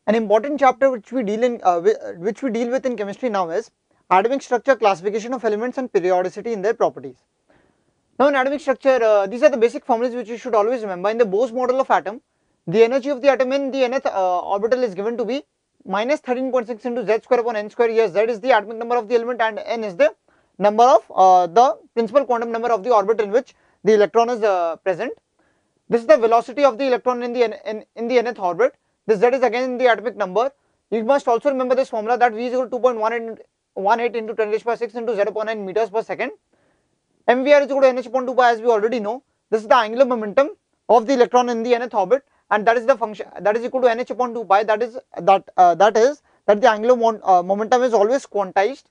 An important chapter which we deal with in chemistry now is atomic structure, classification of elements and periodicity in their properties. Now in atomic structure, these are the basic formulas which you should always remember. In the Bose model of atom, the energy of the atom in the nth orbital is given to be minus 13.6 into z square upon n square. Here z is the atomic number of the element and n is the number of the principal quantum number of the orbit in which the electron is present. This is the velocity of the electron in the nth orbit. This z is again the atomic number. You must also remember this formula that v is equal to 2.18 into 10 raised to power 6 into z upon 9 meters per second. mvr is equal to nh upon 2 pi, as we already know. This is the angular momentum of the electron in the nth orbit, and that is the function that is equal to nh upon 2 pi. That is that the angular momentum is always quantized.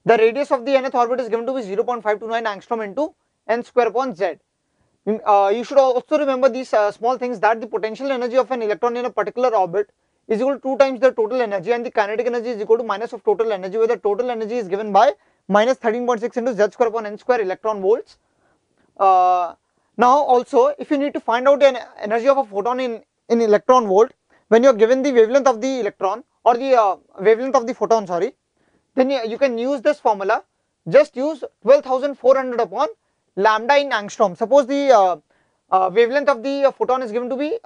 The radius of the nth orbit is given to be 0.529 angstrom into n square upon z. You should also remember these small things, that the potential energy of an electron in a particular orbit is equal to 2 times the total energy, and the kinetic energy is equal to minus of total energy, where the total energy is given by minus 13.6 into z square upon n square electron volts. Now also, if you need to find out the energy of a photon in electron volt, when you are given the wavelength of the electron or the wavelength of the photon, then you can use this formula. Just use 12,400 upon lambda in angstrom. Suppose the wavelength of the photon is given to be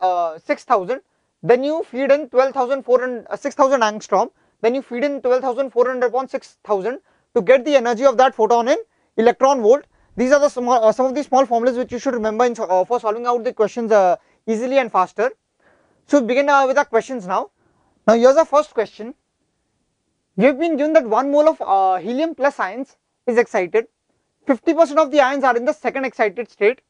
6,000, then you feed in 6,000 angstrom, then you feed in 12,400 upon 6,000 to get the energy of that photon in electron volt. These are the some of the small formulas which you should remember for solving out the questions easily and faster. So we begin with our questions now. Now here's our first question. We have been given that 1 mole of helium plus ions is excited. 50% of the ions are in the second excited state.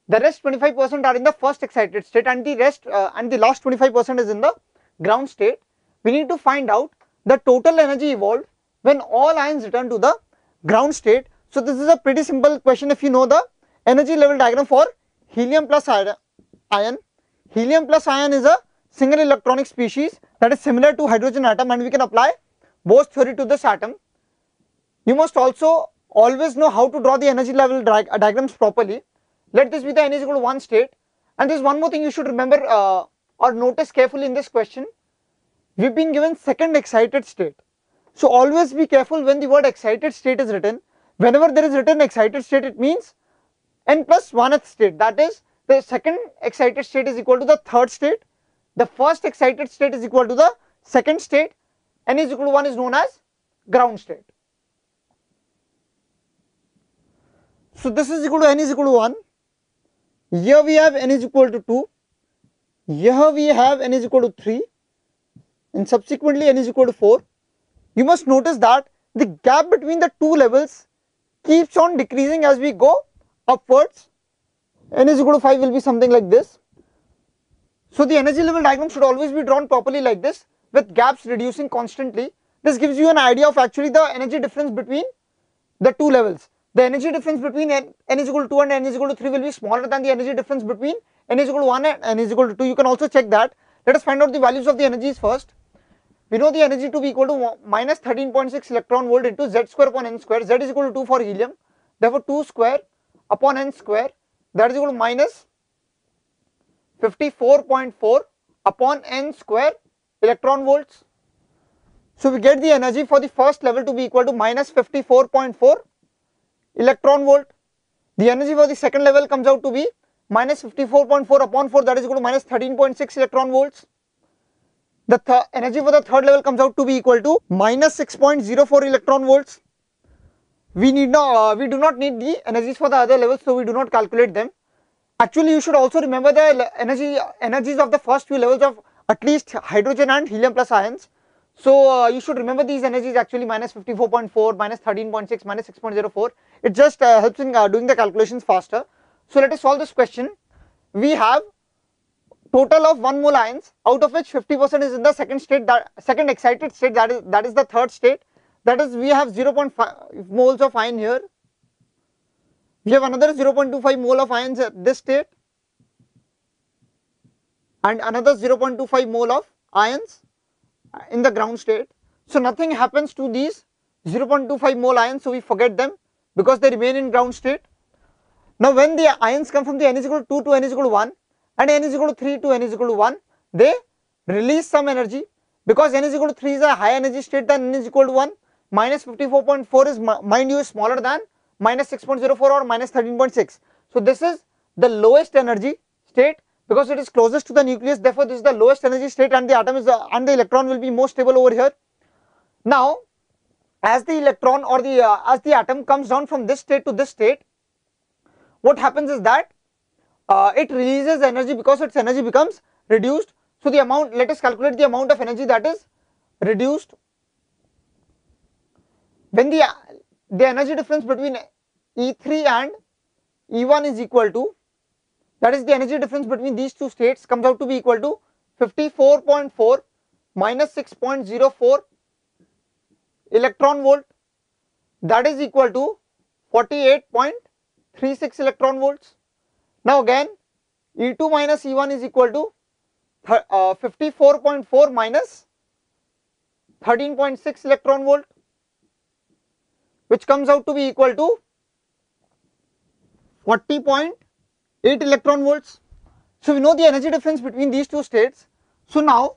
The rest 25% are in the first excited state, and the last 25% is in the ground state. We need to find out the total energy evolved when all ions return to the ground state. So this is a pretty simple question if you know the energy level diagram for helium plus ion. Helium plus ion is a single electronic species that is similar to hydrogen atom, and we can apply Bose theory to this atom. You must also always know how to draw the energy level diagrams properly. Let this be the n is equal to 1 state, and there's one more thing you should remember or notice carefully in this question. We've been given second excited state, so always be careful when the word excited state is written. Whenever there is written excited state, it means n plus 1th state, that is the second excited state is equal to the third state, the first excited state is equal to the second state, n is equal to 1 is known as ground state. So this is equal to n is equal to 1, here we have n is equal to 2, here we have n is equal to 3, and subsequently n is equal to 4. You must notice that the gap between the two levels keeps on decreasing as we go upwards. N is equal to 5 will be something like this. So the energy level diagram should always be drawn properly like this, with gaps reducing constantly. This gives you an idea of actually the energy difference between the two levels. The energy difference between n is equal to 2 and n is equal to 3 will be smaller than the energy difference between n is equal to 1 and n is equal to 2. You can also check that. Let us find out the values of the energies first. We know the energy to be equal to minus 13.6 electron volt into z square upon n square. Z is equal to 2 for helium, therefore 2 square upon n square, that is equal to minus 54.4 upon n square electron volts. So we get the energy for the first level to be equal to minus 54.4 electron volt. The energy for the second level comes out to be minus 54.4 upon 4, that is equal to minus 13.6 electron volts. The energy for the third level comes out to be equal to minus 6.04 electron volts. We do not need the energies for the other levels, so we do not calculate them. Actually, you should also remember the energies of the first few levels of at least hydrogen and helium plus ions. So you should remember these energies actually minus 54.4, minus 13.6, minus 6.04. It just helps in doing the calculations faster. So let us solve this question. We have total of 1 mole ions, out of which 50% is in the second state, second excited state, that is the third state. That is, we have 0.5 moles of ion here. We have another 0.25 mole of ions at this state, and another 0.25 mole of ions in the ground state. So nothing happens to these 0.25 mole ions, so we forget them because they remain in ground state. Now when the ions come from the n is equal to 2 to n is equal to 1 and n is equal to 3 to n is equal to 1, they release some energy, because n is equal to 3 is a high energy state, then n is equal to 1, minus 54.4 is, mind you, is smaller than minus 6.04 or minus 13.6. So this is the lowest energy state because it is closest to the nucleus, therefore this is the lowest energy state, and the atom is and the electron will be more stable over here. Now as the electron or the as the atom comes down from this state to this state, what happens is that it releases energy because its energy becomes reduced. So the amount, let us calculate the amount of energy that is reduced when the energy difference between E3 and E1 is equal to, that is the energy difference between these two states comes out to be equal to 54.4 minus 6.04 electron volt, that is equal to 48.36 electron volts. Now again E2 minus E1 is equal to 54.4 minus 13.6 electron volt, which comes out to be equal to 40.8 electron volts. So we know the energy difference between these two states. So now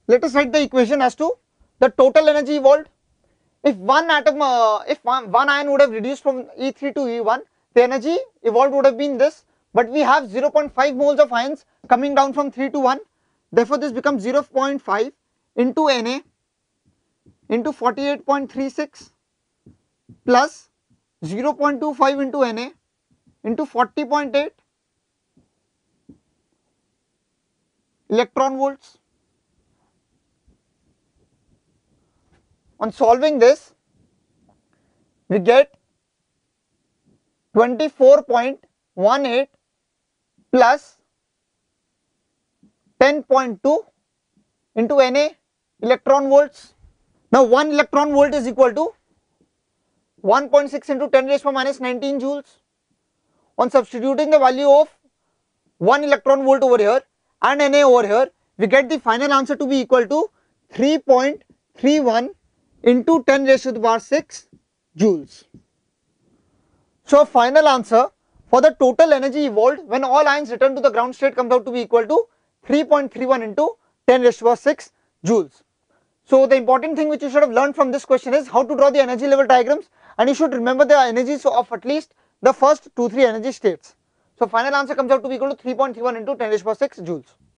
let us write the equation as to the total energy evolved. If one atom, if one ion would have reduced from E3 to E1, the energy evolved would have been this, but we have 0.5 moles of ions coming down from 3 to 1, therefore this becomes 0.5 into Na into 48.36 plus 0.25 into Na into 40.8 electron volts. On solving this, we get 24.18 plus 10.2 into Na electron volts. Now 1 electron volt is equal to 1.6 into 10 raised to minus 19 joules. On substituting the value of 1 electron volt over here and Na over here, we get the final answer to be equal to 3.31 into 10 raised to the power 6 joules. So final answer for the total energy evolved when all ions return to the ground state comes out to be equal to 3.31 into 10 raised to the power 6 joules. So the important thing which you should have learned from this question is how to draw the energy level diagrams, and you should remember the energies of at least the first 2-3 energy states. So final answer comes out to be equal to 3.31 into 10 raised to the power 6 joules.